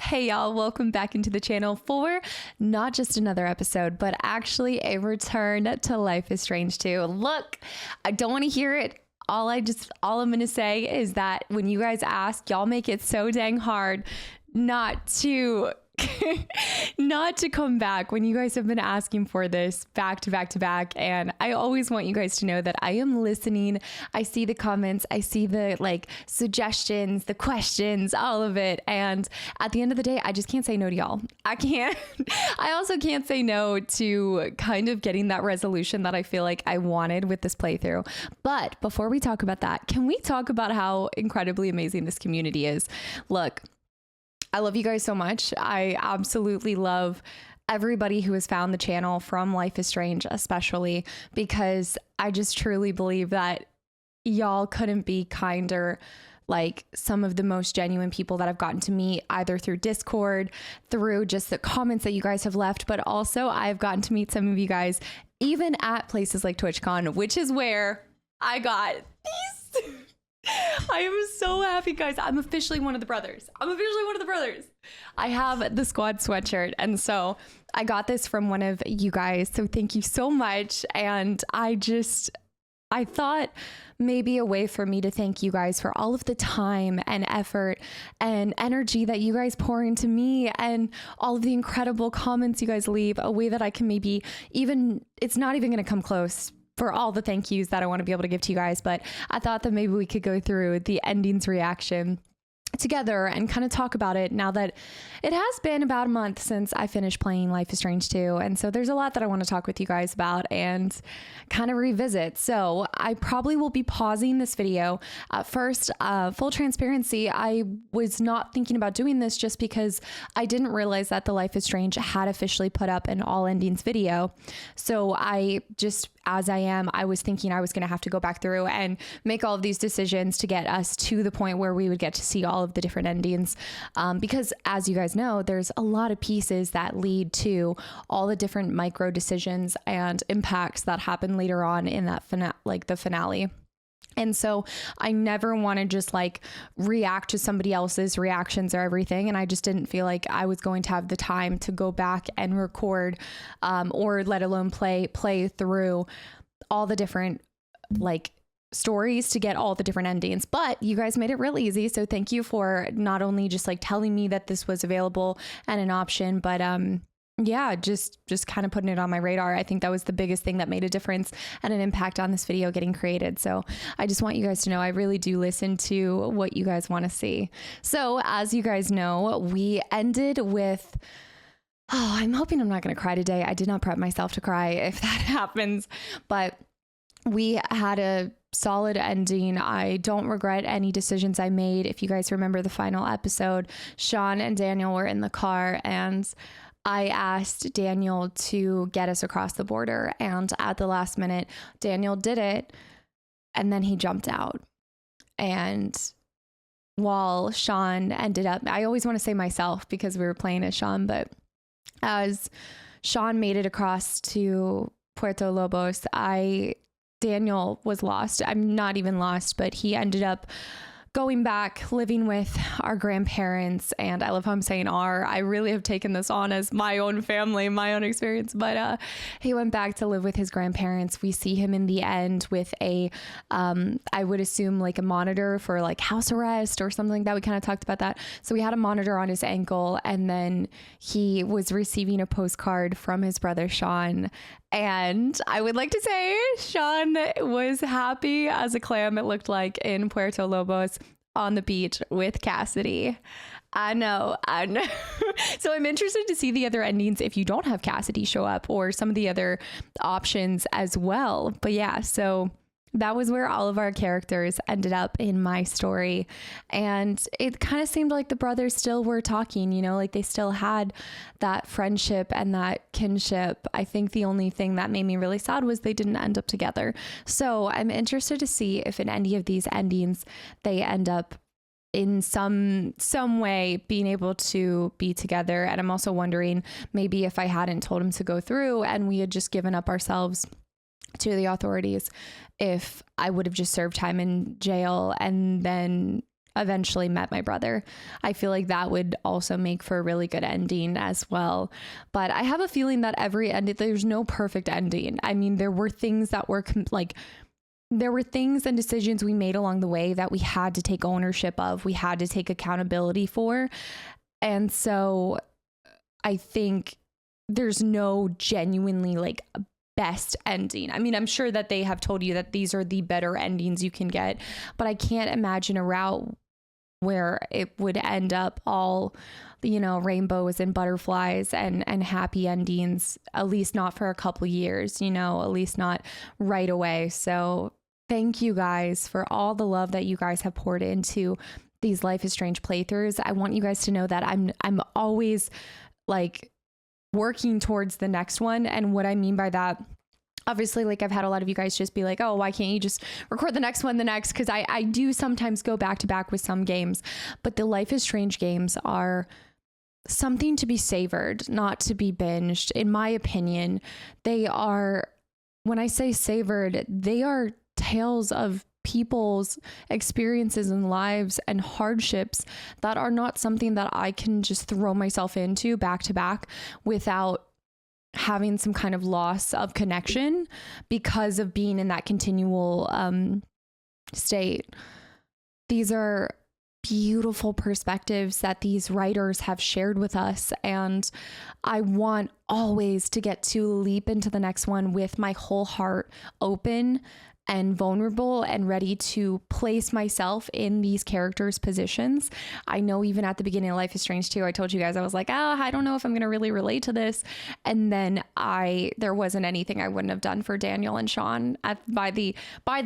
Hey y'all, welcome back into the channel for not just another episode, but actually a return to Life is Strange 2. Look, I don't want to hear it. All I'm going to say is that when you guys ask, y'all make it so dang hard not to come back when you guys have been asking for this back to back to back. And I always want you guys to know that I am listening. I see the comments, I see the suggestions, the questions, all of it. And at the end of the day, I just can't say no to y'all. I also can't say no to kind of getting that resolution that I feel like I wanted with this playthrough. But before we talk about that, can we talk about how incredibly amazing this community is? Look, I love you guys so much. I absolutely love everybody who has found the channel from Life is Strange, especially because I just truly believe that y'all couldn't be kinder. Like some of the most genuine people that I've gotten to meet either through Discord, through just the comments that you guys have left, but also I've gotten to meet some of you guys even at places like TwitchCon, which is where I got these. I am so happy, guys. I'm officially one of the brothers. I have the squad sweatshirt, and so I got this from one of you guys, so thank you so much. And I thought maybe a way for me to thank you guys for all of the time and effort and energy that you guys pour into me and all of the incredible comments you guys leave, a way that I can maybe even, it's not even going to come close for all the thank yous that I want to be able to give to you guys. But I thought that maybe we could go through the endings reaction together and kind of talk about it now that it has been about a month since I finished playing Life is Strange 2. And so there's a lot that I want to talk with you guys about and kind of revisit. So I probably will be pausing this video. First, full transparency, I was not thinking about doing this just because I didn't realize that the Life is Strange had officially put up an all endings video. So I just, as I was thinking I was going to have to go back through and make all of these decisions to get us to the point where we would get to see all of the different endings. Because as you guys know, there's a lot of pieces that lead to all the different micro decisions and impacts that happen later on in that the finale. And so I never want to just react to somebody else's reactions or everything. And I just didn't feel like I was going to have the time to go back and record or let alone play through all the different stories to get all the different endings. But you guys made it real easy. So thank you for not only just telling me that this was available and an option, but yeah, just kind of putting it on my radar. I think that was the biggest thing that made a difference and an impact on this video getting created. So I just want you guys to know I really do listen to what you guys want to see. So as you guys know, we ended with, I'm hoping I'm not going to cry today. I did not prep myself to cry if that happens, but we had a solid ending. I don't regret any decisions I made. If you guys remember the final episode, Sean and Daniel were in the car and I asked Daniel to get us across the border, and at the last minute, Daniel did it, and then he jumped out. And while Sean ended up, I always want to say myself because we were playing as Sean, but as Sean made it across to Puerto Lobos, Daniel was lost. I'm not even lost, but he ended up going back, living with our grandparents. And I love how I'm saying I really have taken this on as my own family, my own experience. But he went back to live with his grandparents. We see him in the end with I would assume a monitor for house arrest or something like that. We kind of talked about that. So we had a monitor on his ankle, and then he was receiving a postcard from his brother, Sean. And I would like to say Sean was happy as a clam, it looked like, in Puerto Lobos on the beach with Cassidy. I know. So I'm interested to see the other endings if you don't have Cassidy show up, or some of the other options as well. But yeah, so that was where all of our characters ended up in my story. And it kind of seemed like the brothers still were talking, they still had that friendship and that kinship. I think the only thing that made me really sad was they didn't end up together. So I'm interested to see if in any of these endings, they end up in some way being able to be together. And I'm also wondering maybe if I hadn't told him to go through and we had just given up ourselves to the authorities, if I would have just served time in jail and then eventually met my brother. I feel like that would also make for a really good ending as well. But I have a feeling that every ending, there's no perfect ending. I mean, there were things that were there were things and decisions we made along the way that we had to take ownership of, we had to take accountability for. And so I think there's no genuinely like best ending. I mean, I'm sure that they have told you that these are the better endings you can get, but I can't imagine a route where it would end up all, you know, rainbows and butterflies and happy endings, at least not for a couple years, you know, at least not right away. So thank you guys for all the love that you guys have poured into these Life is Strange playthroughs. I want you guys to know that I'm always like working towards the next one. And what I mean by that, obviously, like I've had a lot of you guys just be like, oh, why can't you just record the next one the next? Because I do sometimes go back to back with some games, but the Life is Strange games are something to be savored, not to be binged. In my opinion, they are, when I say savored, they are tales of people's experiences and lives and hardships that are not something that I can just throw myself into back to back without having some kind of loss of connection because of being in that continual state. These are beautiful perspectives that these writers have shared with us, and I want always to get to leap into the next one with my whole heart open and vulnerable and ready to place myself in these characters' positions. I know even at the beginning of Life is Strange 2, I told you guys, I was like, I don't know if I'm going to really relate to this. And then there wasn't anything I wouldn't have done for Daniel and Sean by the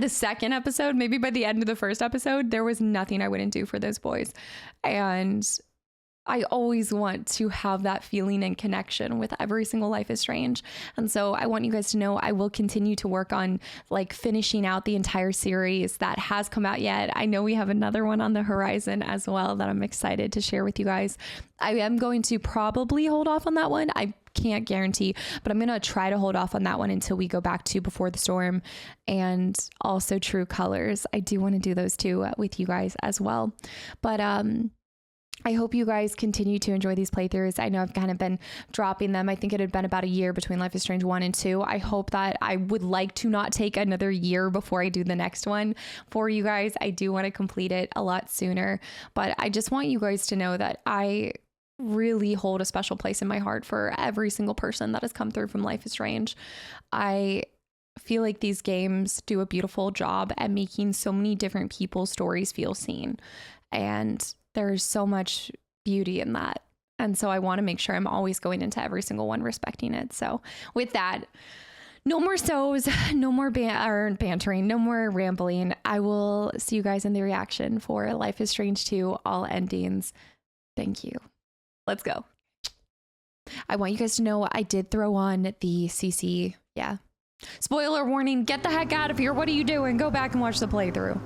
second episode, maybe by the end of the first episode, there was nothing I wouldn't do for those boys. And I always want to have that feeling and connection with every single Life is Strange. And so I want you guys to know I will continue to work on like finishing out the entire series that has come out yet. I know we have another one on the horizon as well that I'm excited to share with you guys. I am going to probably hold off on that one. I can't guarantee, but I'm going to try to hold off on that one until we go back to Before the Storm and also True Colors. I do want to do those two with you guys as well. But, I hope you guys continue to enjoy these playthroughs. I know I've kind of been dropping them. I think it had been about a year between Life is Strange 1 and 2. I hope that I would like to not take another year before I do the next one for you guys. I do want to complete it a lot sooner, but I just want you guys to know that I really hold a special place in my heart for every single person that has come through from Life is Strange. I feel like these games do a beautiful job at making so many different people's stories feel seen. And there's so much beauty in that. And so I want to make sure I'm always going into every single one respecting it. So with that, no more so's, no more bantering, no more rambling. I will see you guys in the reaction for Life is Strange 2, all endings. Thank you. Let's go. I want you guys to know I did throw on the CC. Yeah. Spoiler warning, get the heck out of here. What are you doing? Go back and watch the playthrough.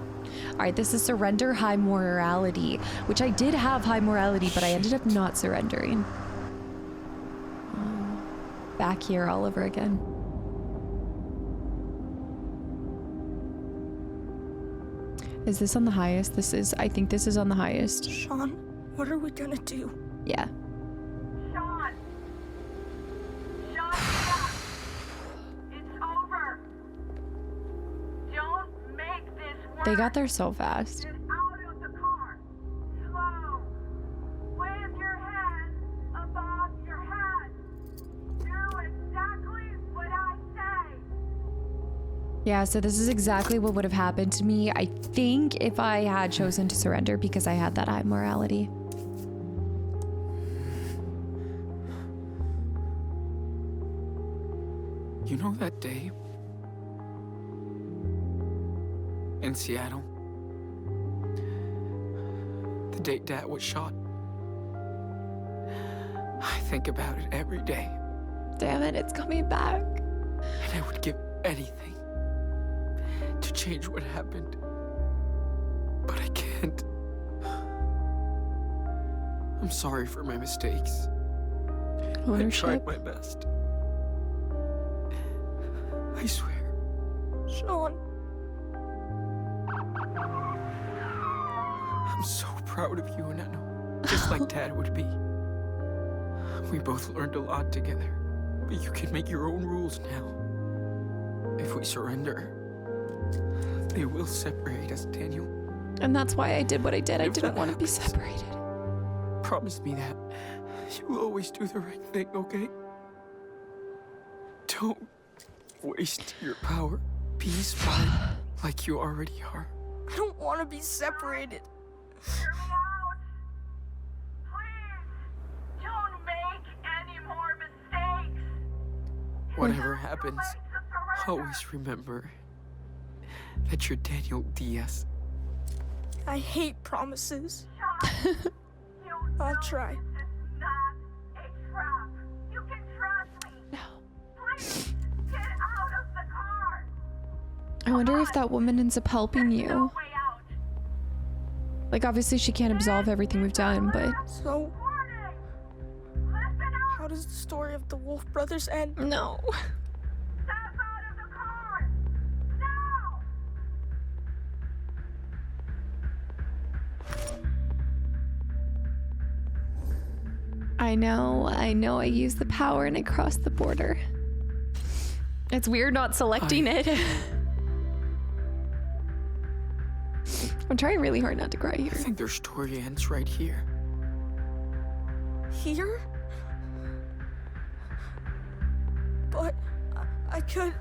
All right, this is Surrender High Morality, which I did have High Morality, but I ended up not surrendering. Back here all over again. Is this on the highest? I think this is on the highest. Sean, what are we gonna do? Yeah. Sean! Sean, stop! It's over! Don't make this work! They got there so fast. Get out of the car! Slow! With your hands above your head! Do exactly what I say! Yeah, so this is exactly what would have happened to me, I think, if I had chosen to surrender because I had that high morality. You know that day in Seattle? The day Dad was shot? I think about it every day. Damn it, it's coming back. And I would give anything to change what happened. But I can't. I'm sorry for my mistakes. Ownership. I tried my best. I swear. Sean. I'm so proud of you, and I know, just like Dad would be. We both learned a lot together, but you can make your own rules now. If we surrender, they will separate us, Daniel. And that's why I did what I did. I If didn't that want to be happens, separated. Promise me that you will always do the right thing, okay? Don't waste your power. Be smart like you already are. I don't want to be separated. Hear me out. Please, don't make any more mistakes. Whatever happens, Too late to surrender. always remember that you're Daniel Diaz. I hate promises. Sean, you I'll know try. this is not a trap. You can trust me. No. Please, get out of the car. I wonder if that woman ends up helping No you. way out. Like, obviously she can't absolve everything we've done, but So, Warning. Listen up. how does the story of the Wolf brothers end? no. Step out of the car. Now. I know I used the power and I crossed the border. It's weird not selecting it. I'm trying really hard not to cry I here. think their story ends right here. Here? But I could.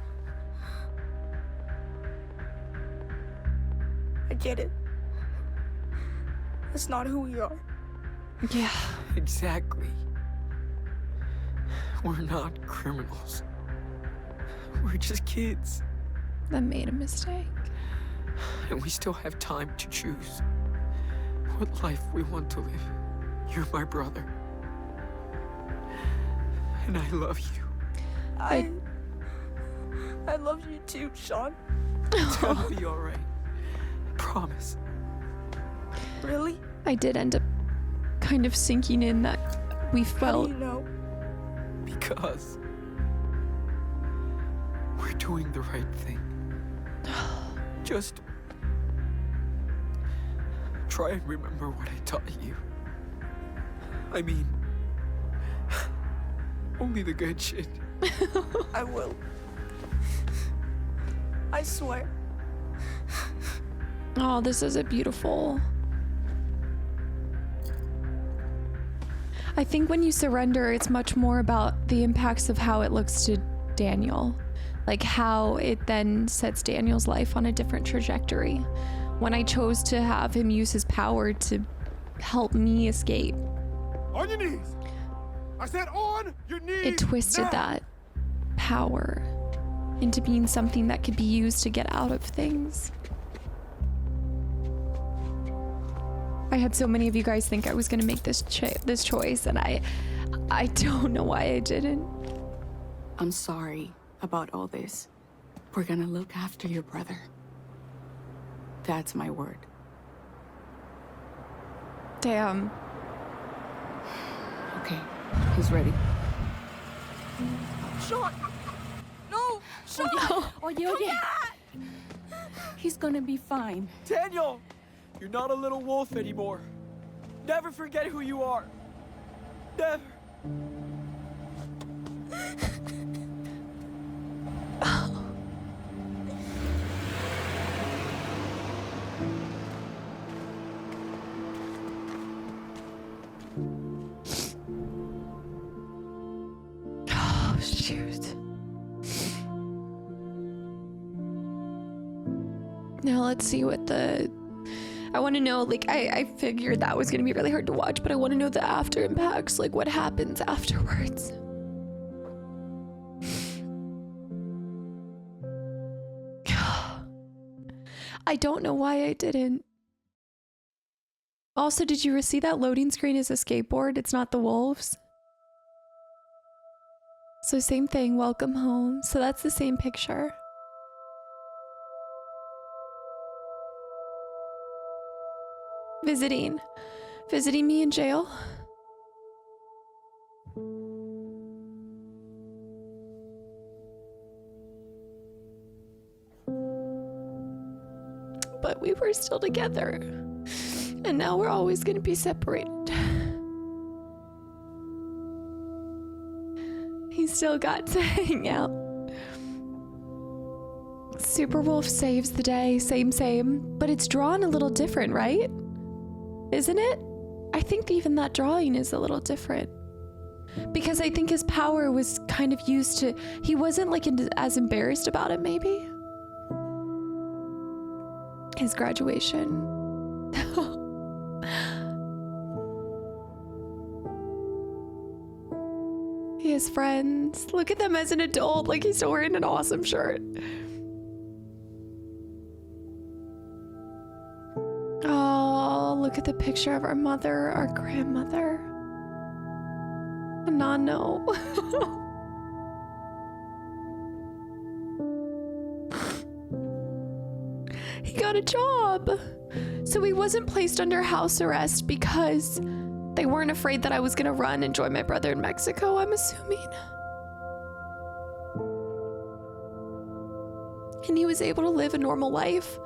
I get it. That's not who we are. Yeah. Exactly. We're not criminals. We're just kids. That made a mistake. And we still have time to choose what life we want to live. You're my brother. And I love you. I love you too, Sean. It's gonna be alright. Promise. Really? I did end up kind of sinking in that we How felt do you know? Because we're doing the right thing. Just try and remember what I taught you. I mean, only the good shit. I will. I swear. Oh, this is a beautiful. I think when you surrender, it's much more about the impacts of how it looks to Daniel. Like how it then sets Daniel's life on a different trajectory. When I chose to have him use his power to help me escape, On your knees! I said on your knees! it twisted now. that power into being something that could be used to get out of things. I had so many of you guys think I was going to make this choice, and I don't know why I didn't. I'm sorry about all this. We're gonna look after your brother. That's my word. Damn. Okay, he's ready. Sean! No! Sean! Oye. He's gonna be fine. Daniel! You're not a little wolf anymore. Never forget who you are. Never. Oh, shoot. Now let's see what I want to know, like, I figured that was going to be really hard to watch, but I want to know the after impacts, like what happens afterwards. I don't know why I didn't. Also, did you see that loading screen is a skateboard? It's not the wolves. So same thing, welcome home. So that's the same picture. Visiting me in jail. But we were still together. And now we're always gonna be separated. He still got to hang out. Superwolf saves the day, same, but it's drawn a little different, right? Isn't it? I think even that drawing is a little different. Because I think his power was kind of used to, he wasn't like as embarrassed about it, maybe. His graduation. He has friends. Look at them as an adult, like he's wearing an awesome shirt. Oh, look at the picture of our mother, our grandmother. Nano. He got a job. So he wasn't placed under house arrest because they weren't afraid that I was gonna run and join my brother in Mexico, I'm assuming. And he was able to live a normal life.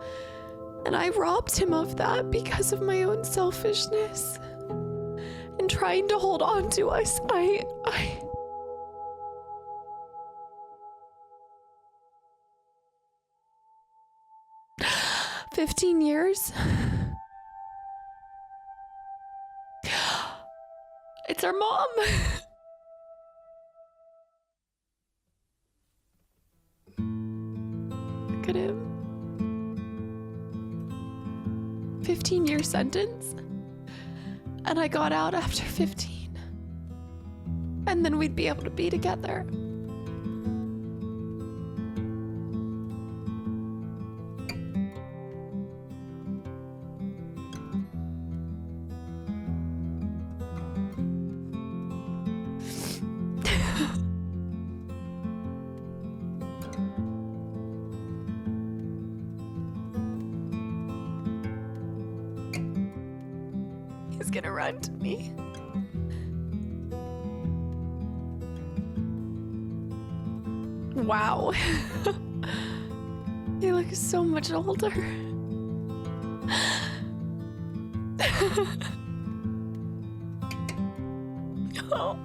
And I robbed him of that because of my own selfishness. And trying to hold on to us, I 15 years? It's our mom. Look at him. 15-year sentence. And I got out after 15. And then we'd be able to be together. He's gonna run to me. Wow. He looks so much older. Oh.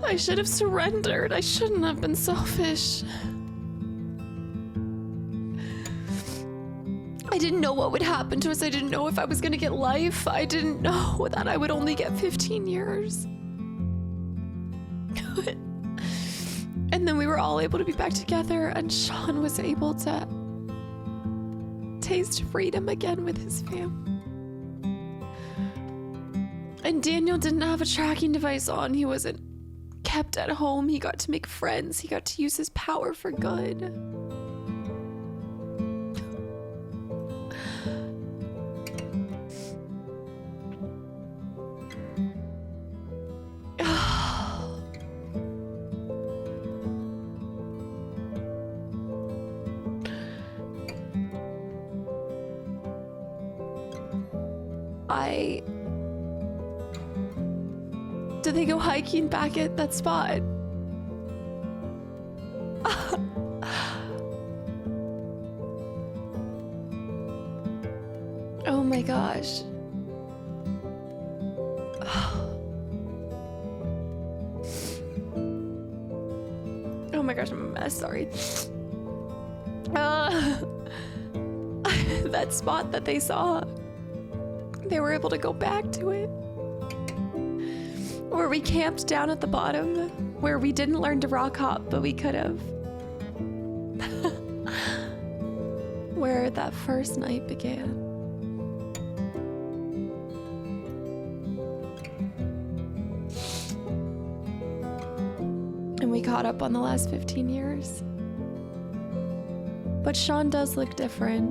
I should have surrendered. I shouldn't have been selfish. I didn't know what would happen to us. I didn't know if I was gonna get life. I didn't know that I would only get 15 years. And then we were all able to be back together, and Sean was able to taste freedom again with his family. And Daniel didn't have a tracking device on. He wasn't kept at home. He got to make friends. He got to use his power for good. Did they go hiking back at that spot? Oh my gosh. Oh my gosh, I'm a mess, sorry. That spot that they saw, they were able to go back to it. Where we camped down at the bottom, where we didn't learn to rock hop, but we could have. Where that first night began. And we caught up on the last 15 years. But Sean does look different.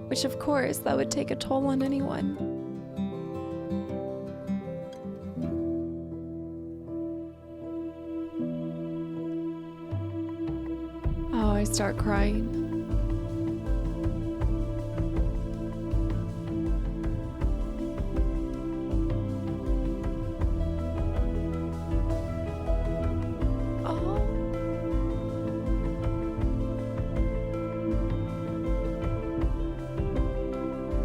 Which, of course, that would take a toll on anyone. Oh, I start crying. Oh.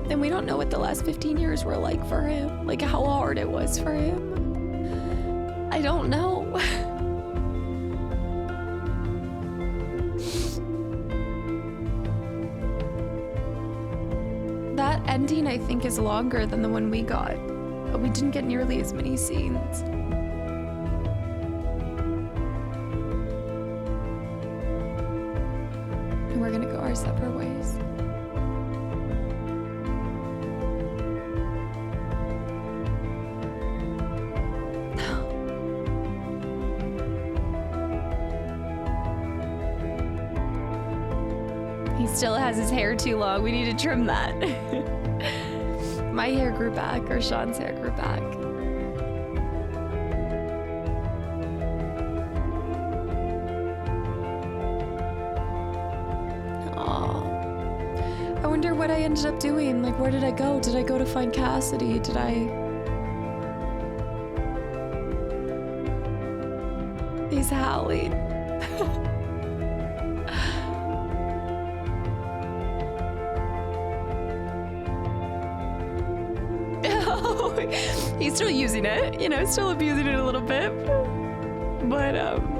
And we don't know what the last 15 years were like for him, like how hard it was for him. I don't know. That ending, I think, is longer than the one we got. We didn't get nearly as many scenes. And we're gonna go our separate ways. He still has his hair too long. We need to trim that. My hair grew back, or Sean's hair grew back. Aw. I wonder what I ended up doing. Like, where did I go? Did I go to find Cassidy? Did I... He's howling. He's still using it, you know, still abusing it a little bit. But, oh.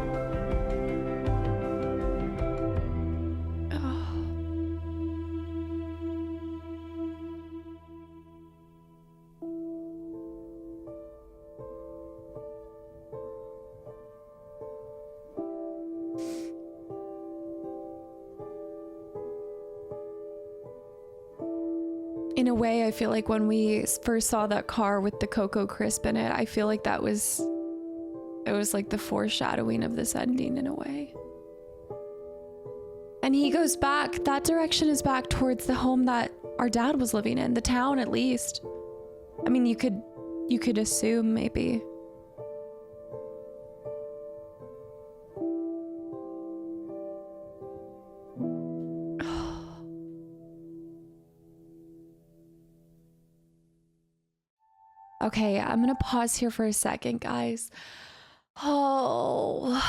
In a way, I feel like when we first saw that car with the Cocoa Crisp in it, I feel like it was like the foreshadowing of this ending in a way. And he goes back, that direction is back towards the home that our dad was living in, the town at least. I mean, you could assume maybe. Okay, I'm gonna pause here for a second, guys. Oh,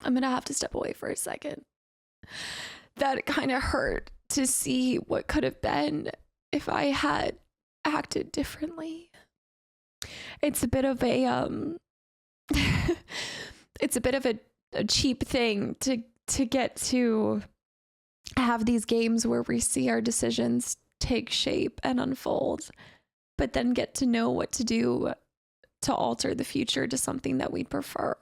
I'm gonna have to step away for a second. That kind of hurt to see what could have been if I had acted differently. It's a bit of a it's a bit of a cheap thing to get to have these games where we see our decisions take shape and unfold, but then get to know what to do to alter the future to something that we prefer.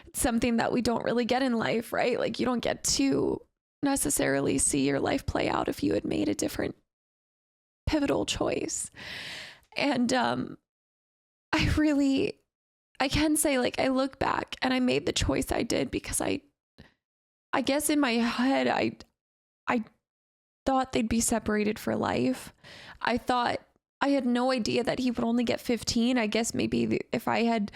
It's something that we don't really get in life, right? Like, you don't get to necessarily see your life play out if you had made a different pivotal choice. And I can say, like, I look back and I made the choice I did because I guess in my head, I thought they'd be separated for life. I had no idea that he would only get 15. I guess maybe if I had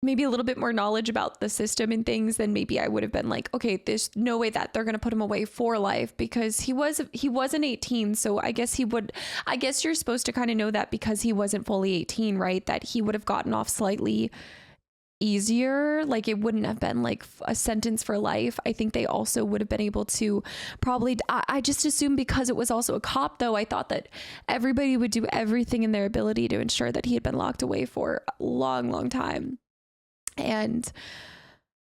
maybe a little bit more knowledge about the system and things, then maybe I would have been like, okay, there's no way that they're going to put him away for life, because he wasn't 18. So I guess you're supposed to kind of know that because he wasn't fully 18, right? That he would have gotten off slightly easier. Like, it wouldn't have been like a sentence for life. I think they also would have been able to probably, I just assumed because it was also a cop, though, I thought that everybody would do everything in their ability to ensure that he had been locked away for a long, long time. And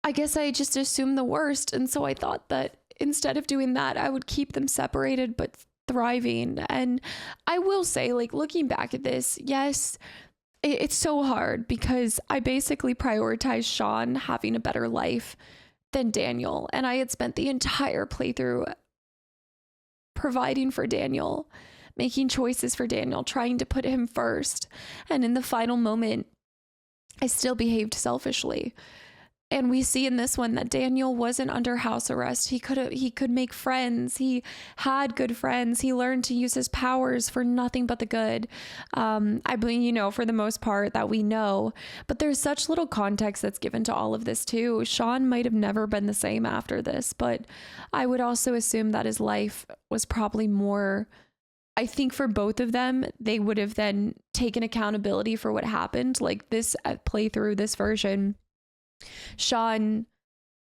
I guess I just assumed the worst. And so I thought that instead of doing that, I would keep them separated but thriving. And I will say, like, looking back at this, yes, it's so hard because I basically prioritized Sean having a better life than Daniel. And I had spent the entire playthrough providing for Daniel, making choices for Daniel, trying to put him first. And in the final moment, I still behaved selfishly. And we see in this one that Daniel wasn't under house arrest. He could make friends. He had good friends. He learned to use his powers for nothing but the good. I believe, you know, for the most part that we know, but there's such little context that's given to all of this too. Sean might have never been the same after this, but I would also assume that his life was probably more, I think for both of them, they would have then taken accountability for what happened. Like this playthrough, this version, Sean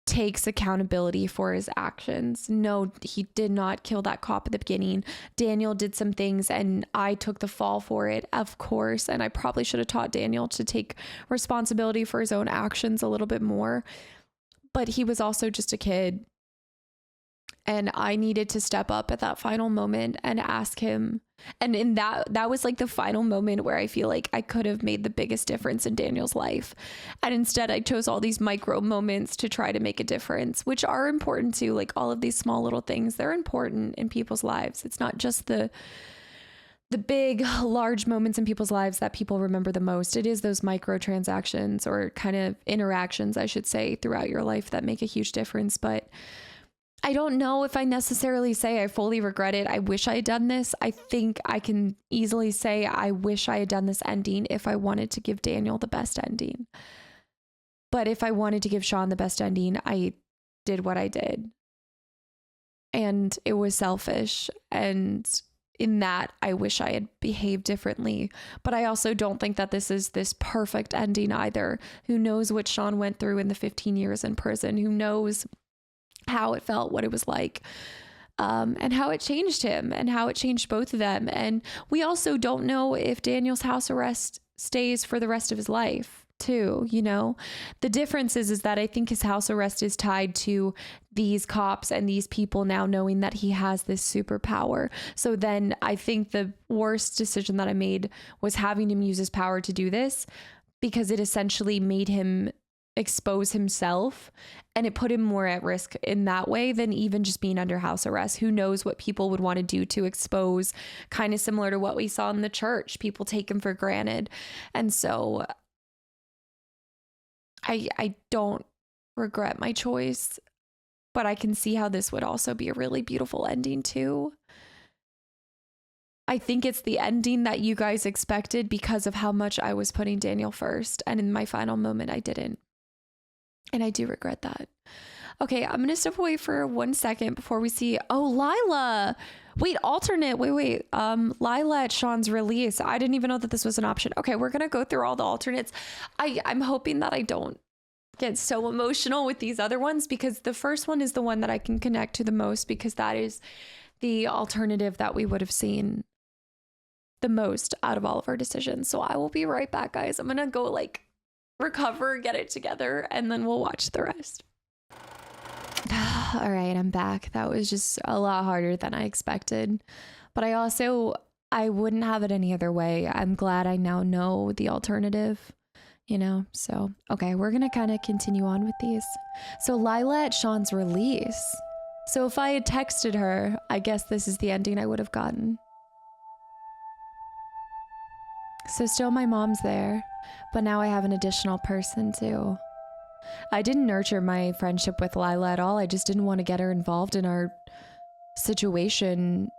takes accountability for his actions. No, he did not kill that cop at the beginning. Daniel did some things and I took the fall for it, of course. And I probably should have taught Daniel to take responsibility for his own actions a little bit more. But he was also just a kid. And I needed to step up at that final moment and ask him. And in that was like the final moment where I feel like I could have made the biggest difference in Daniel's life. And instead I chose all these micro moments to try to make a difference, which are important too. Like all of these small little things, they're important in people's lives. It's not just the big, large moments in people's lives that people remember the most. It is those micro transactions or kind of interactions, I should say, throughout your life that make a huge difference. But I don't know if I necessarily say I fully regret it. I wish I had done this. I think I can easily say I wish I had done this ending if I wanted to give Daniel the best ending. But if I wanted to give Sean the best ending, I did what I did. And it was selfish. And in that, I wish I had behaved differently. But I also don't think that this is this perfect ending either. Who knows what Sean went through in the 15 years in prison? Who knows how it felt, what it was like, and how it changed him and how it changed both of them. And we also don't know if Daniel's house arrest stays for the rest of his life too. You know, the difference is that I think his house arrest is tied to these cops and these people now knowing that he has this superpower. So then I think the worst decision that I made was having him use his power to do this, because it essentially made him expose himself and it put him more at risk in that way than even just being under house arrest. Who knows what people would want to do to expose, kind of similar to what we saw in the church. People take him for granted. And so I don't regret my choice, but I can see how this would also be a really beautiful ending too. I think it's the ending that you guys expected because of how much I was putting Daniel first. And in my final moment, I didn't. And I do regret that. Okay, I'm going to step away for 1 second before we see, oh, Lila. Wait, alternate. Wait. Lila at Sean's release. I didn't even know that this was an option. Okay, we're going to go through all the alternates. I'm hoping that I don't get so emotional with these other ones, because the first one is the one that I can connect to the most, because that is the alternative that we would have seen the most out of all of our decisions. So I will be right back, guys. I'm going to go recover, get it together, and then we'll watch the rest. All right, I'm back. That was just a lot harder than I expected, but I wouldn't have it any other way. I'm glad I now know the alternative, you know? So, okay, we're gonna kind of continue on with these. So Lila at Sean's release. So if I had texted her, I guess this is the ending I would have gotten. So still my mom's there, but now I have an additional person too. I didn't nurture my friendship with Lila at all. I just didn't want to get her involved in our situation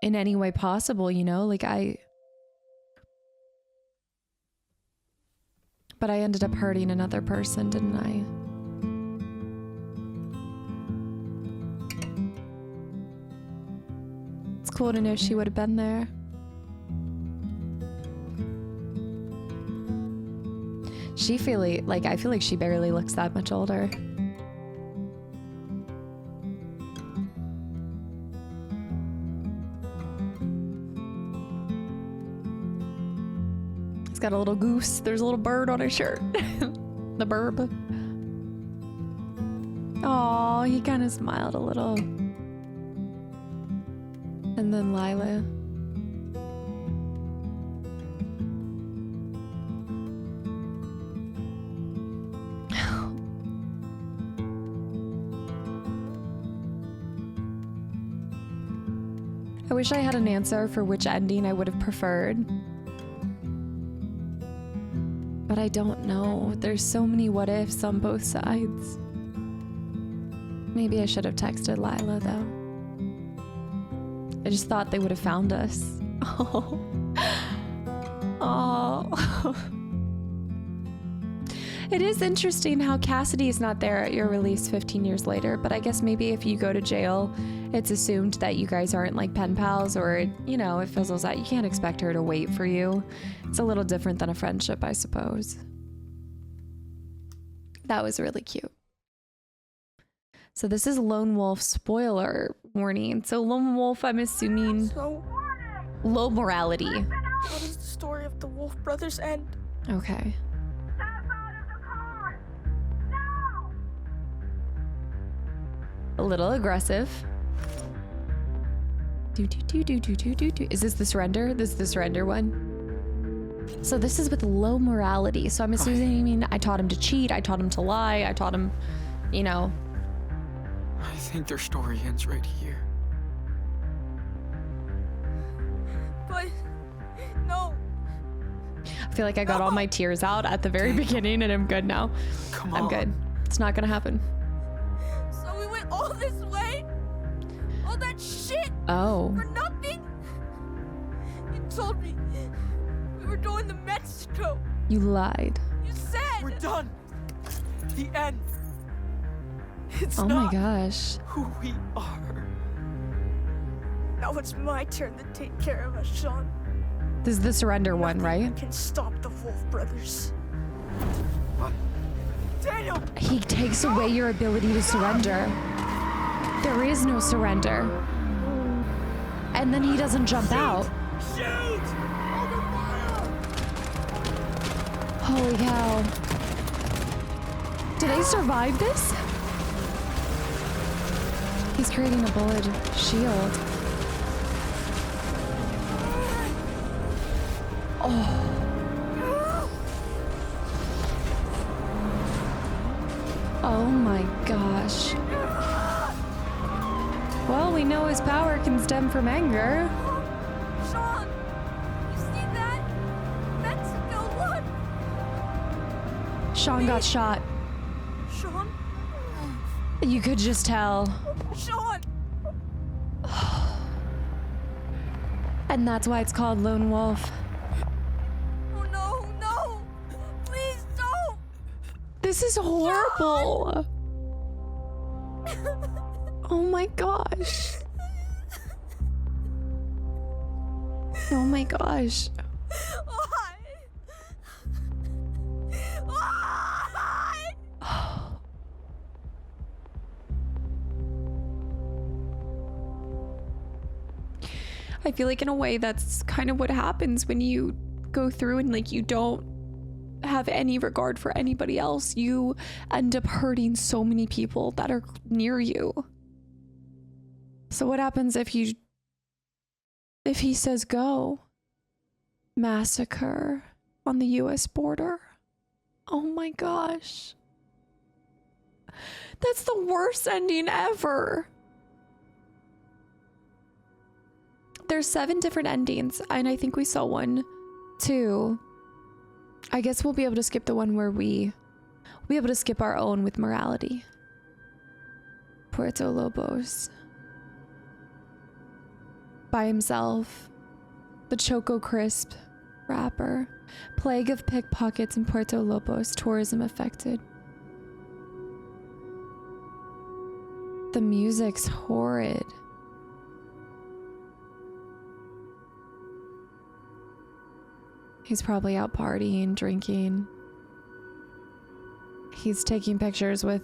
in any way possible, you know? But I ended up hurting another person, didn't I? It's cool to know she would have been there. I feel like she barely looks that much older. He's got a little goose. There's a little bird on his shirt. The burb. Aw, he kind of smiled a little. And then Lila. I wish I had an answer for which ending I would have preferred. But I don't know. There's so many what ifs on both sides. Maybe I should have texted Lila, though. I just thought they would have found us. Oh. Oh. It is interesting how Cassidy is not there at your release 15 years later, but I guess maybe if you go to jail, it's assumed that you guys aren't like pen pals, or, you know, it fizzles out. You can't expect her to wait for you. It's a little different than a friendship, I suppose. That was really cute. So this is Lone Wolf spoiler warning. So Lone Wolf, I'm assuming So, low morality. how does the story of the Wolf brothers end? Okay. Step out of the car! Now! A little aggressive. Do. Is this the surrender? This is the surrender one. So this is with low morality. So I'm assuming I taught him to cheat. I taught him to lie. I taught him, you know. I think their story ends right here. But, no. I feel like I got all my tears out at the very beginning and I'm good now. Come on. I'm good. It's not gonna happen. So we went all this way? All that shit Oh. for nothing? You told me we were going to Mexico. You lied. You said. We're done. The end. It's Oh my not gosh. who we are. Now it's my turn to take care of us, Sean. This is the surrender one, Nothing right? can stop the Wolf brothers. Daniel! He takes away your ability to surrender. There is no surrender. And then he doesn't jump out. Shoot! Holy cow. Did I survive this? He's creating a bullet shield. Oh my gosh. Well, we know his power can stem from anger. Sean, you see that? Mexico won. Sean got shot. Sean, You could just tell. Sean. And that's why it's called Lone Wolf. Oh no, no. Please don't. This is horrible. Oh my gosh. Oh my gosh. Why? Why? I feel like in a way that's kind of what happens when you go through and like you don't have any regard for anybody else. You end up hurting so many people that are near you. So what happens if he says go? Massacre on the US border. Oh my gosh. That's the worst ending ever. There's 7 different endings, and I think we saw 1, 2. I guess we'll be able to skip the one where we'll be able to skip our own with morality. Puerto Lobos. By himself. The Choco Crisp rapper. Plague of pickpockets in Puerto Lobos. Tourism affected. The music's horrid. He's probably out partying, drinking. He's taking pictures with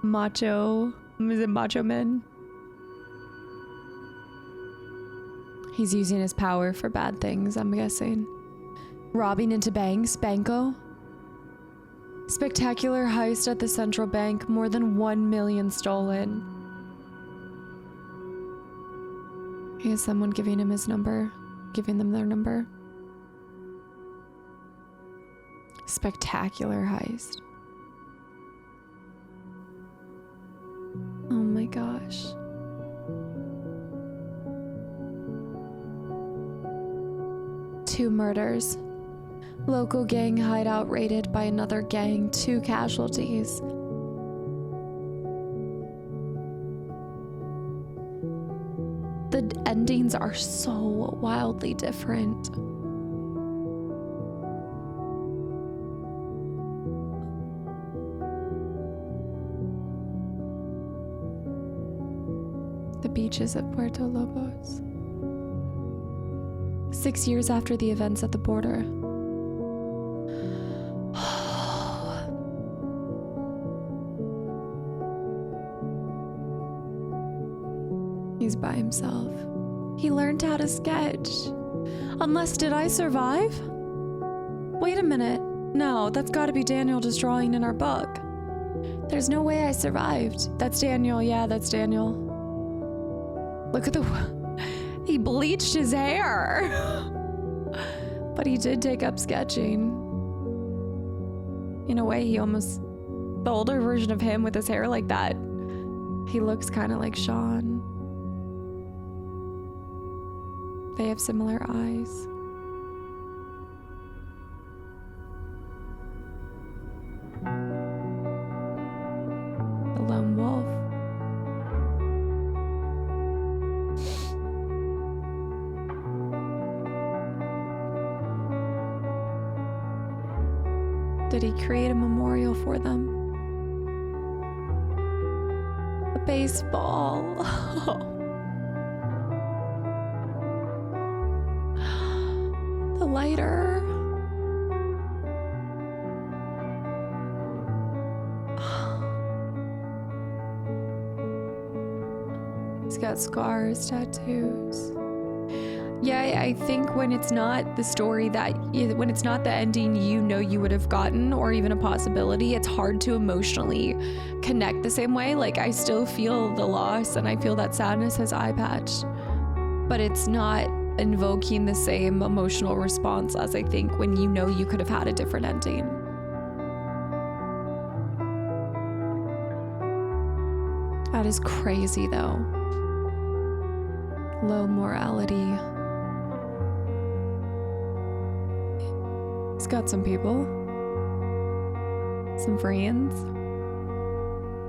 macho men? He's using his power for bad things, I'm guessing. Robbing into banks, Banco. Spectacular heist at the central bank, more than 1 million stolen. He has someone giving him his number, giving them their number. Spectacular heist. Oh my gosh. Two murders. Local gang hideout raided by another gang, 2 casualties. The endings are so wildly different. The beaches of Puerto Lobos. 6 years after the events at the border. He's by himself. He learned how to sketch. Unless, did I survive? Wait a minute. No, that's gotta be Daniel just drawing in our book. There's no way I survived. That's Daniel. Yeah, that's Daniel. Look at the... He bleached his hair. But he did take up sketching. In a way, he almost... The older version of him with his hair like that, he looks kind of like Sean. They have similar eyes. The lone wolf. Did he create a memorial for them? A baseball. The lighter. He's got scars, tattoos. Yeah, I think when it's not the story when it's not the ending you know you would have gotten, or even a possibility, it's hard to emotionally connect the same way. Like, I still feel the loss and I feel that sadness as eye patch, but it's not invoking the same emotional response as I think when you know you could have had a different ending. That is crazy though. Low morality. He's got some people, some friends,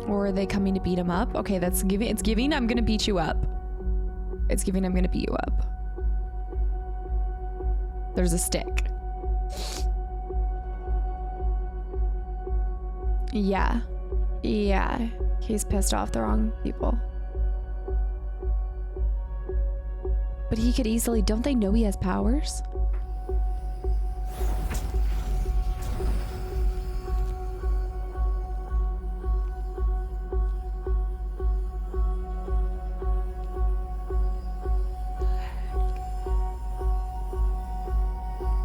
or are they coming to beat him up? Okay, that's giving. It's giving. I'm gonna beat you up. It's giving. I'm gonna beat you up. There's a stick. Yeah, yeah. He's pissed off the wrong people. But he could easily. Don't they know he has powers?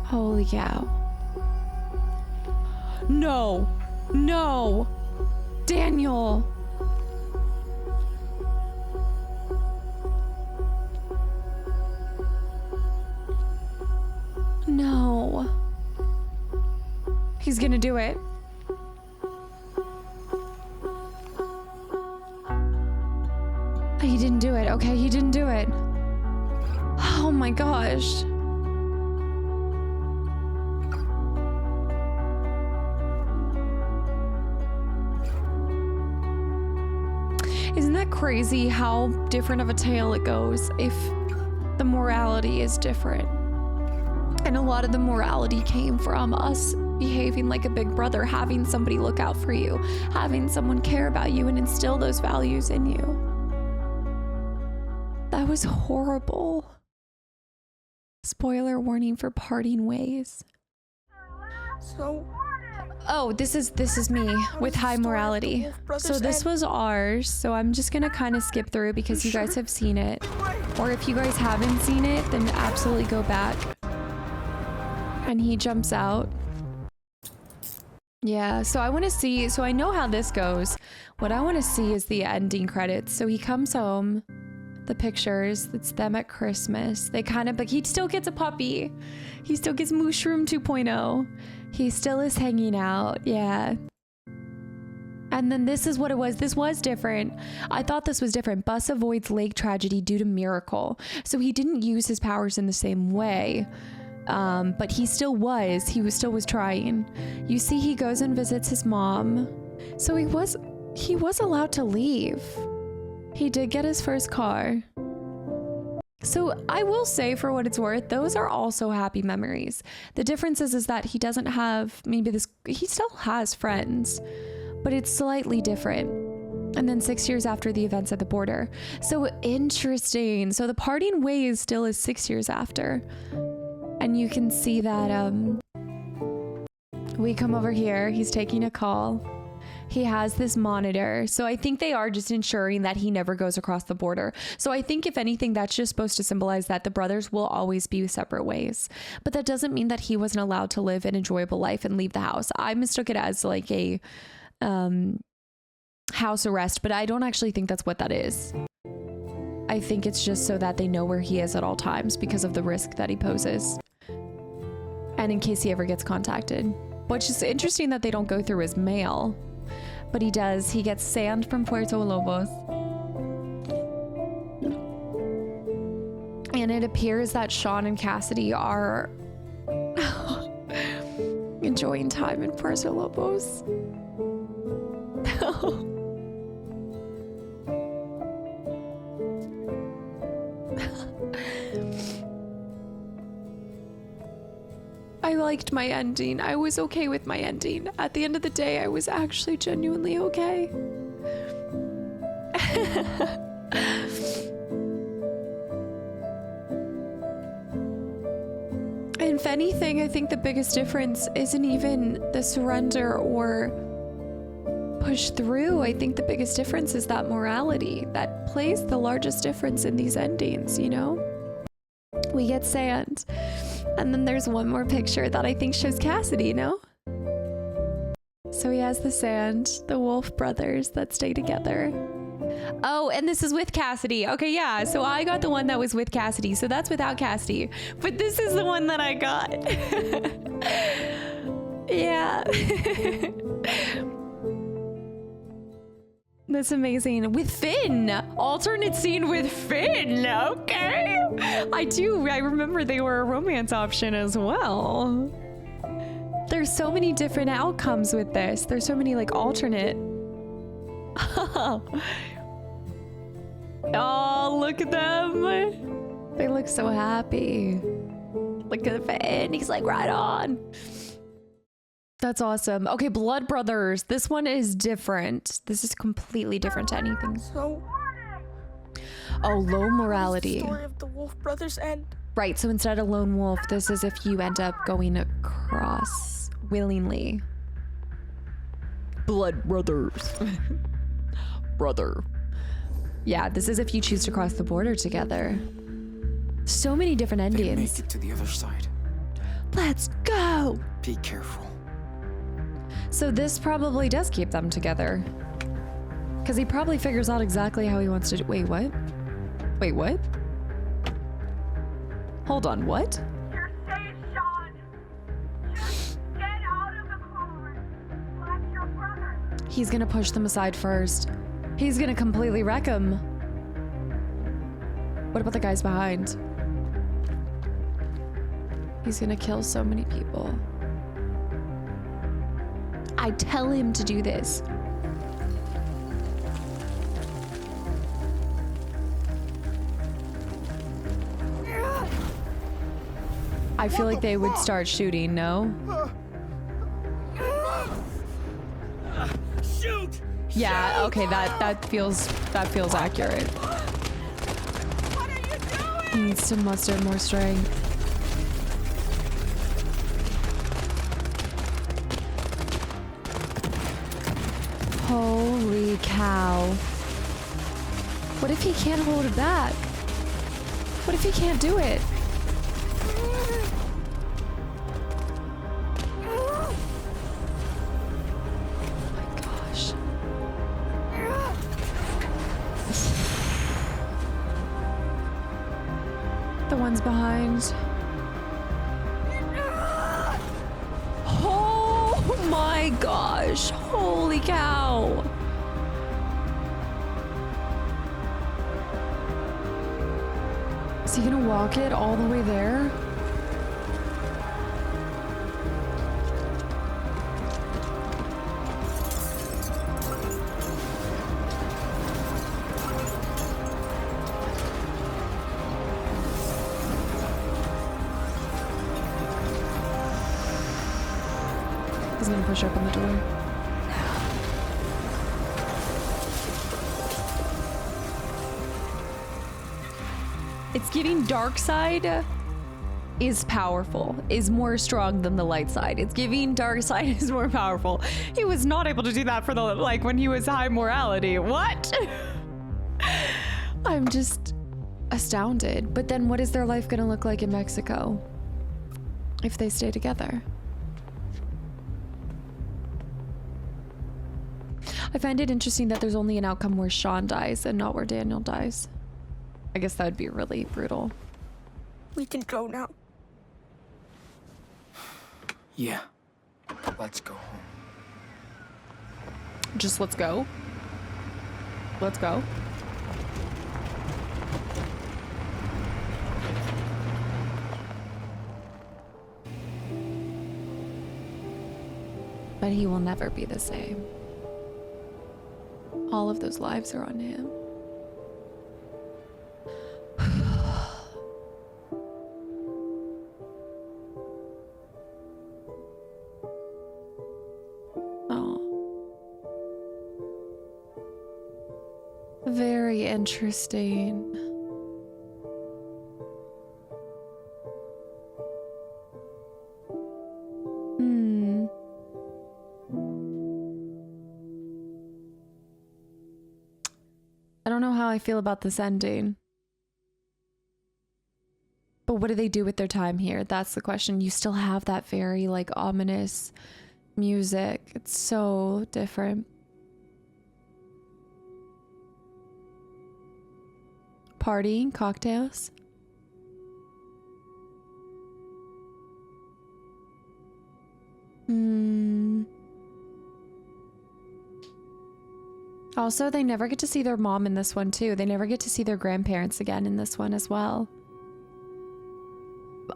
Holy cow. No. No. Daniel. No. He's gonna do it. He didn't do it. Okay, he didn't do it. Oh my gosh. Isn't that crazy how different of a tale it goes if the morality is different? And a lot of the morality came from us behaving like a big brother, having somebody look out for you, having someone care about you and instill those values in you. That was horrible. Spoiler warning for parting ways. So, Oh, this is me with high morality. So this was ours. So I'm just gonna kind of skip through because you guys have seen it. Or if you guys haven't seen it, then absolutely go back. And he jumps out. Yeah, so I want to see, so I know how this goes. What I want to see is the ending credits. So he comes home, the pictures, it's them at Christmas. They kind of, but he still gets a puppy. He still gets Mushroom 2.0. He still is hanging out, yeah. And then this is what it was. This was different. I thought this was different. Bus avoids lake tragedy due to miracle. So he didn't use his powers in the same way. But he still was. He still was trying. You see, he goes and visits his mom. So he was allowed to leave. He did get his first car. So I will say, for what it's worth, those are also happy memories. The difference is that he doesn't have he still has friends, but it's slightly different. And then 6 years after the events at the border. So interesting. So the parting ways still is 6 years after. And you can see that we come over here. He's taking a call. he has this monitor. So I think they are just ensuring that he never goes across the border. So I think if anything, that's just supposed to symbolize that the brothers will always be separate ways. But that doesn't mean that he wasn't allowed to live an enjoyable life and leave the house. I mistook it as like a house arrest, but I don't actually think that's what that is. I think it's just so that they know where he is at all times because of the risk that he poses. And in case he ever gets contacted. Which is interesting that they don't go through his mail. But he does. He gets sand from Puerto Lobos. And it appears that Sean and Cassidy are enjoying time in Puerto Lobos. I liked my ending. I was okay with my ending. At the end of the day, I was actually genuinely okay. And if anything, I think the biggest difference isn't even the surrender or push through. I think the biggest difference is that morality that plays the largest difference in these endings, you know? We get sand. And then there's one more picture that I think shows Cassidy, you know? So he has the sand, the Wolf brothers that stay together. Oh, and this is with Cassidy. Okay, yeah. So I got the one that was with Cassidy. So that's without Cassidy. But this is the one that I got. Yeah. That's amazing. With Finn. Alternate scene with Finn. Okay. I remember they were a romance option as well. There's so many different outcomes with this. There's so many like alternate. Oh, look at them. They look so happy. Look at Finn. He's like right on. That's awesome. Okay, Blood Brothers. This one is different. This is completely different to anything. So, Oh, low morality. story of the Wolf Brothers end. Right, so instead of lone wolf, this is if you end up going across willingly. Blood Brothers. Brother. Yeah, this is if you choose to cross the border together. So many different They make endings. it to the other side. Let's go! Be careful. So this probably does keep them together. Because he probably figures out exactly how he wants to do. Wait, what? Wait, what? Hold on, what? You're safe, Sean. Just get out of the car. Like your brother. He's gonna push them aside first. He's gonna completely wreck them. What about the guys behind? He's gonna kill so many people. I tell him to do this. I feel like they would start shooting, no? Shoot! Yeah, okay, that feels accurate. What are you doing? He needs to muster more strength. Holy cow. What if he can't hold it back? What if he can't do it? Oh my gosh. The ones behind. Oh my gosh. Holy cow. Is he gonna walk it all the way there? He's gonna push open the door. It's getting dark side. is powerful, is more strong than the light side. It's giving dark side is more powerful. He was not able to do that for the, like, when he was high morality. What? I'm just astounded. But then what is their life gonna look like in Mexico if they stay together? I find it interesting that there's only an outcome where Sean dies and not where Daniel dies. I guess that would be really brutal. We can go now. Yeah. Let's go home. Just let's go. Let's go. But he will never be the same. All of those lives are on him. Very interesting. I don't know how I feel about this ending. But what do they do with their time here? That's the question. You still have that very, like, ominous music. It's so different. Partying, cocktails. Also, they never get to see their mom in this one too. They never get to see their grandparents again in this one as well.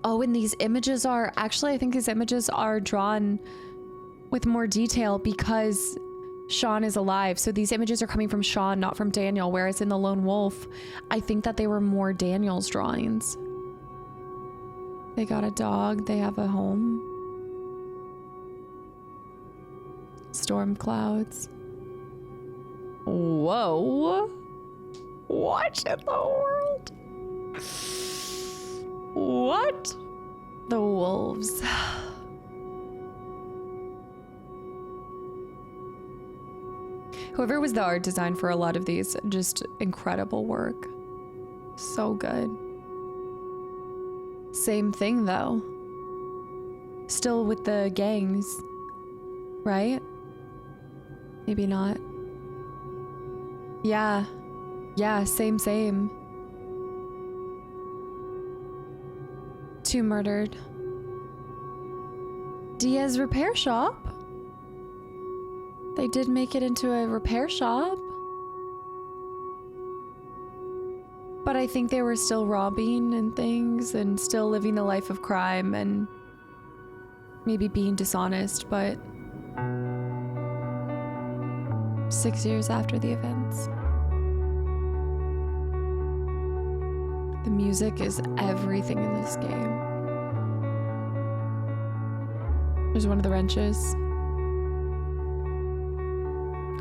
Oh, and these images are, actually, I think these images are drawn with more detail because Sean is alive. So these images are coming from Sean, not from Daniel. Whereas in the Lone Wolf, I think that they were more Daniel's drawings. They got a dog. They have a home. Storm clouds. Whoa. What in the world? What? The wolves. Whoever was the art design for a lot of these, just incredible work. So good. Same thing though. Still with the gangs, right? Maybe not. Yeah. Yeah, same. 2 murdered. Diaz repair shop? They did make it into a repair shop. But I think they were still robbing and things and still living the life of crime and maybe being dishonest, but 6 years after the events. The music is everything in this game. There's one of the wrenches.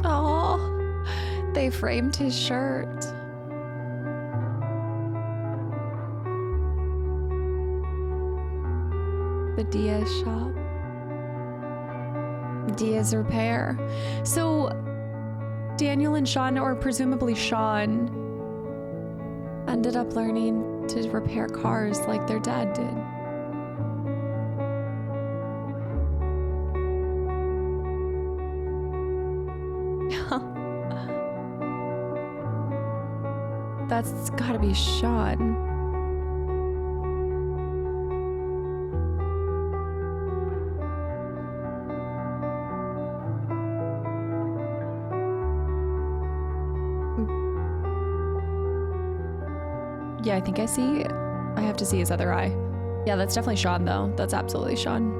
Oh, they framed his shirt. The Diaz shop. Diaz repair. So Daniel and Sean, or presumably Sean, ended up learning to repair cars like their dad did. That's gotta be Sean. Yeah, I think I see. I have to see his other eye. Yeah, that's definitely Sean, though. That's absolutely Sean.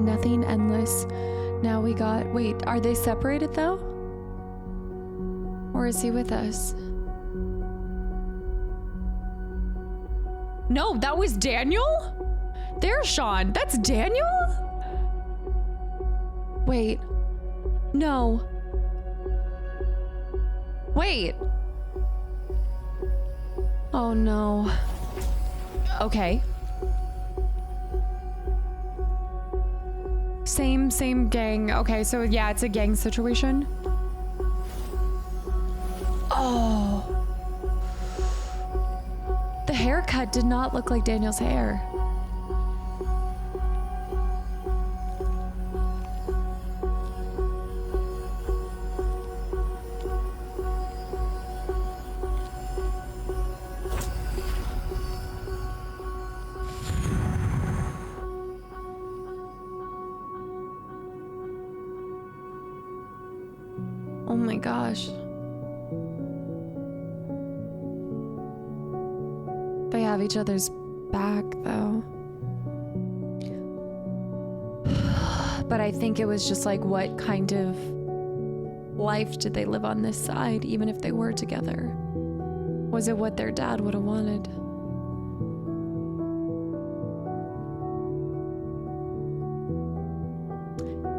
Nothing endless. Now we got... Wait, are they separated, though? Or is he with us? No, that was Daniel? There's Sean. That's Daniel? Wait. No. Wait. Oh no. Okay. Same gang. Okay, so yeah, it's a gang situation. Oh. The haircut did not look like Daniel's hair. Oh my gosh. They have each other's back though. But I think it was just like, what kind of life did they live on this side, even if they were together? Was it what their dad would have wanted?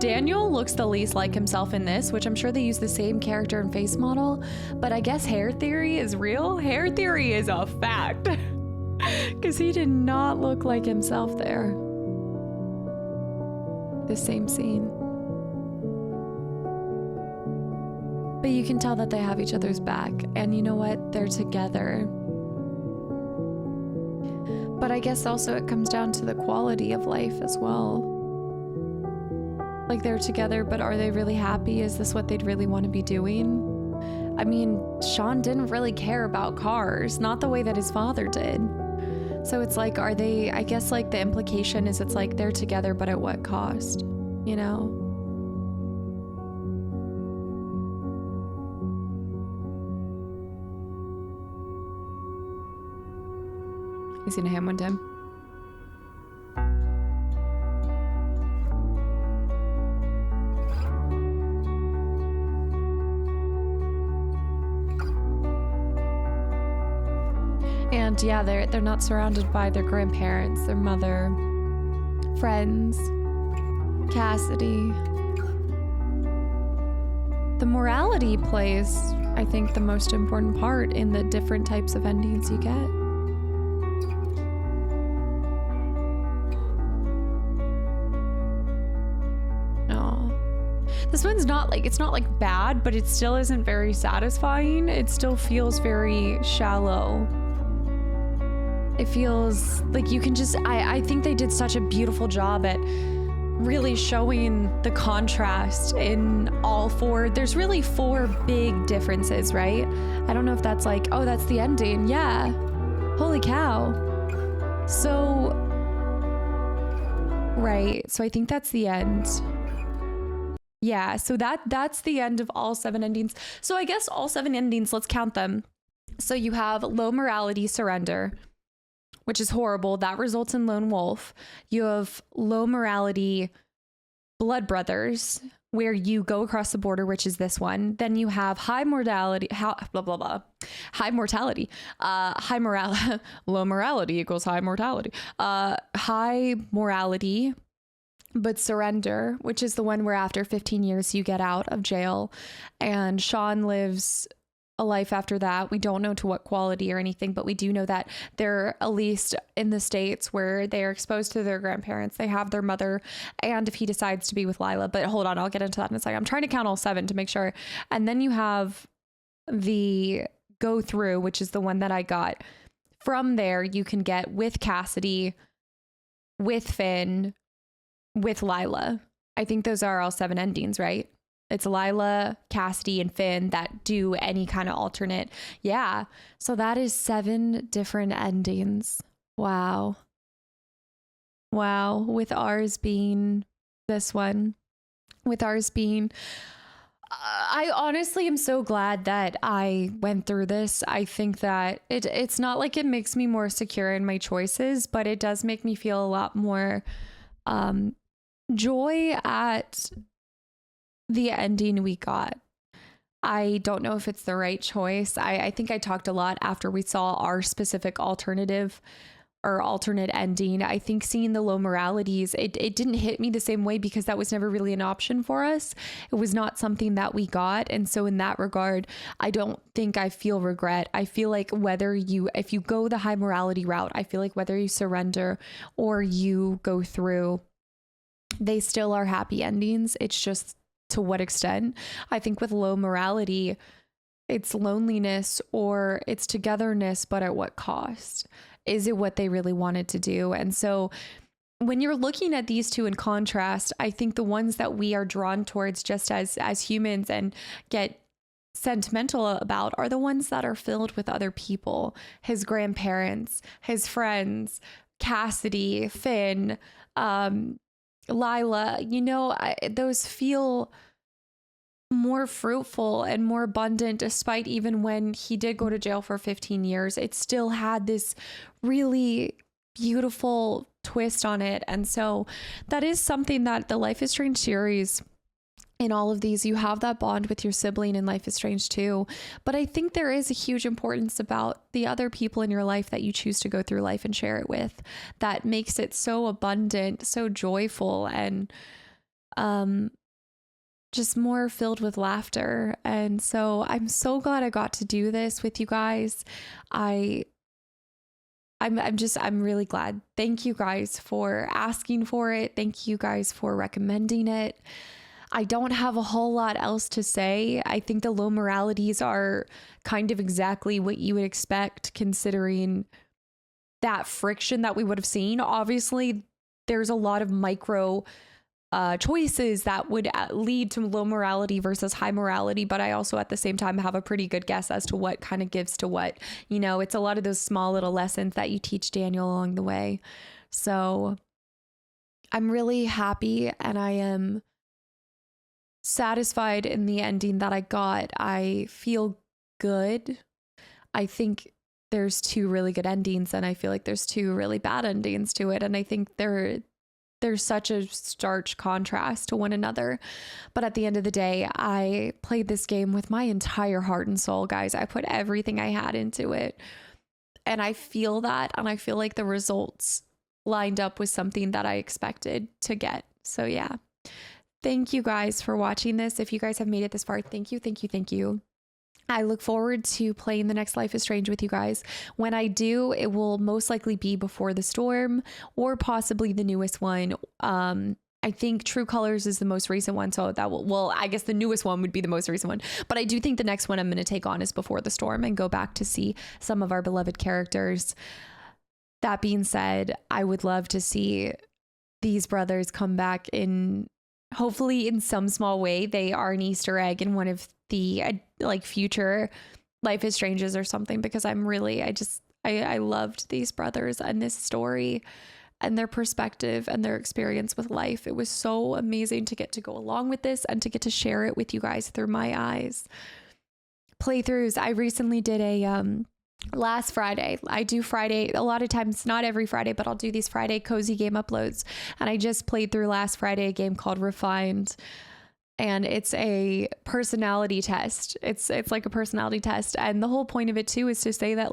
Daniel looks the least like himself in this, which I'm sure they use the same character and face model, but I guess hair theory is real. Hair theory is a fact. Because he did not look like himself there. The same scene. But you can tell that they have each other's back, and you know what? They're together. But I guess also it comes down to the quality of life as well. Like, they're together, but are they really happy? Is this what they'd really want to be doing? I mean, Sean didn't really care about cars, not the way that his father did. So it's like, are they, I guess like the implication is it's like they're together, but at what cost, you know? He's gonna hit him one time. And yeah, they're not surrounded by their grandparents, their mother, friends, Cassidy. The morality plays, I think, the most important part in the different types of endings you get. Oh. This one's not like, it's not like bad, but it still isn't very satisfying. It still feels very shallow. It feels like you can just, I think they did such a beautiful job at really showing the contrast in all four. There's really four big differences, right? I don't know if that's like, oh, that's the ending. Yeah. Holy cow. So, right. So I think that's the end. Yeah. So that's the end of all 7 endings. So I guess all 7 endings, let's count them. So you have low morality, surrender, which is horrible. That results in lone wolf. You have low morality, blood brothers, where you go across the border, which is this one. Then you have high mortality, high mortality, low morality equals high mortality, high morality, but surrender, which is the one where after 15 years you get out of jail, and Sean lives a life after that. We don't know to what quality or anything, but we do know that they're, at least in the States where they are exposed to their grandparents, they have their mother, and if he decides to be with Lila. But hold on, I'll get into that in a second. I'm trying to count all 7 to make sure. And then you have the go through, which is the one that I got. From there, you can get with Cassidy, with Finn, with Lila. I think those are all 7 endings, right? It's Lila, Cassidy, and Finn that do any kind of alternate. Yeah. So that is 7 different endings. Wow. Wow. With ours being this one. With ours being... I honestly am so glad that I went through this. I think that it's not like it makes me more secure in my choices, but it does make me feel a lot more joy at the ending we got. I don't know if it's the right choice. I think I talked a lot after we saw our specific alternative or alternate ending. I think seeing the low moralities, it didn't hit me the same way because that was never really an option for us. It was not something that we got. And so in that regard, I don't think I feel regret. I feel like if you go the high morality route, I feel like whether you surrender or you go through they still are happy endings. It's just to what extent. I think with low morality, it's loneliness or it's togetherness, but at what cost? Is it what they really wanted to do? And so when you're looking at these two in contrast, I think the ones that we are drawn towards just as humans and get sentimental about are the ones that are filled with other people, his grandparents, his friends, Cassidy, Finn, Lila, those feel more fruitful and more abundant, despite even when he did go to jail for 15 years, it still had this really beautiful twist on it. And so that is something that the Life is Strange series, in all of these, you have that bond with your sibling in Life is Strange too. But I think there is a huge importance about the other people in your life that you choose to go through life and share it with, that makes it so abundant, so joyful, and just more filled with laughter. And so I'm so glad I got to do this with you guys. I'm really glad. Thank you guys for asking for it. Thank you guys for recommending it. I don't have a whole lot else to say. I think the low moralities are kind of exactly what you would expect, considering that friction that we would have seen. Obviously, there's a lot of micro choices that would lead to low morality versus high morality, but I also at the same time have a pretty good guess as to what kind of gives to what. It's a lot of those small little lessons that you teach Daniel along the way. So I'm really happy, and I am satisfied in the ending that I got. I feel good. I think there's two really good endings, and I feel like there's two really bad endings to it, and I think there's such a stark contrast to one another. But at the end of the day, I played this game with my entire heart and soul, guys. I put everything I had into it. And I feel that, and I feel like the results lined up with something that I expected to get. So yeah. Thank you guys for watching this. If you guys have made it this far, thank you, thank you, thank you. I look forward to playing the next Life is Strange with you guys. When I do, it will most likely be Before the Storm or possibly the newest one. I think True Colors is the most recent one, so that will, I guess the newest one would be the most recent one. But I do think the next one I'm going to take on is Before the Storm and go back to see some of our beloved characters. That being said, I would love to see these brothers come back hopefully in some small way. They are an Easter egg in one of the future Life is Stranges or something, because I loved these brothers and this story and their perspective and their experience with life. It was so amazing to get to go along with this and to get to share it with you guys through my eyes. Playthroughs. I recently did a last Friday. I do Friday a lot of times, not every Friday, but I'll do these Friday cozy game uploads. And I just played through last Friday a game called Refined. And it's a personality test. It's like a personality test. And the whole point of it too is to say that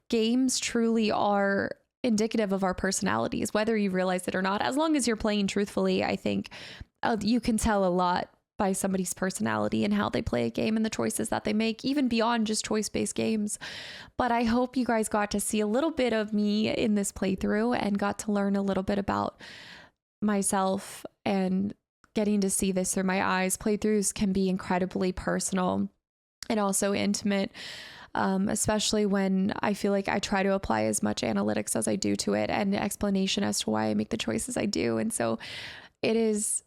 games truly are indicative of our personalities, whether you realize it or not. As long as you're playing truthfully, I think you can tell a lot by somebody's personality and how they play a game and the choices that they make, even beyond just choice-based games. But I hope you guys got to see a little bit of me in this playthrough and got to learn a little bit about myself and getting to see this through my eyes. Playthroughs can be incredibly personal and also intimate, especially when I feel like I try to apply as much analytics as I do to it and explanation as to why I make the choices I do. And so it is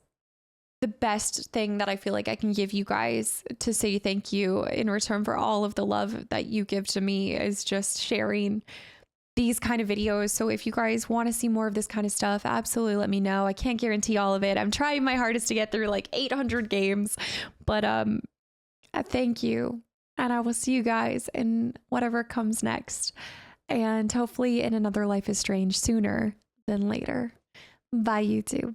the best thing that I feel like I can give you guys to say thank you in return for all of the love that you give to me, is just sharing these kind of videos. So if you guys want to see more of this kind of stuff, absolutely let me know. I can't guarantee all of it. I'm trying my hardest to get through 800 games, but thank you. And I will see you guys in whatever comes next, and hopefully in another Life is Strange sooner than later. Bye, YouTube.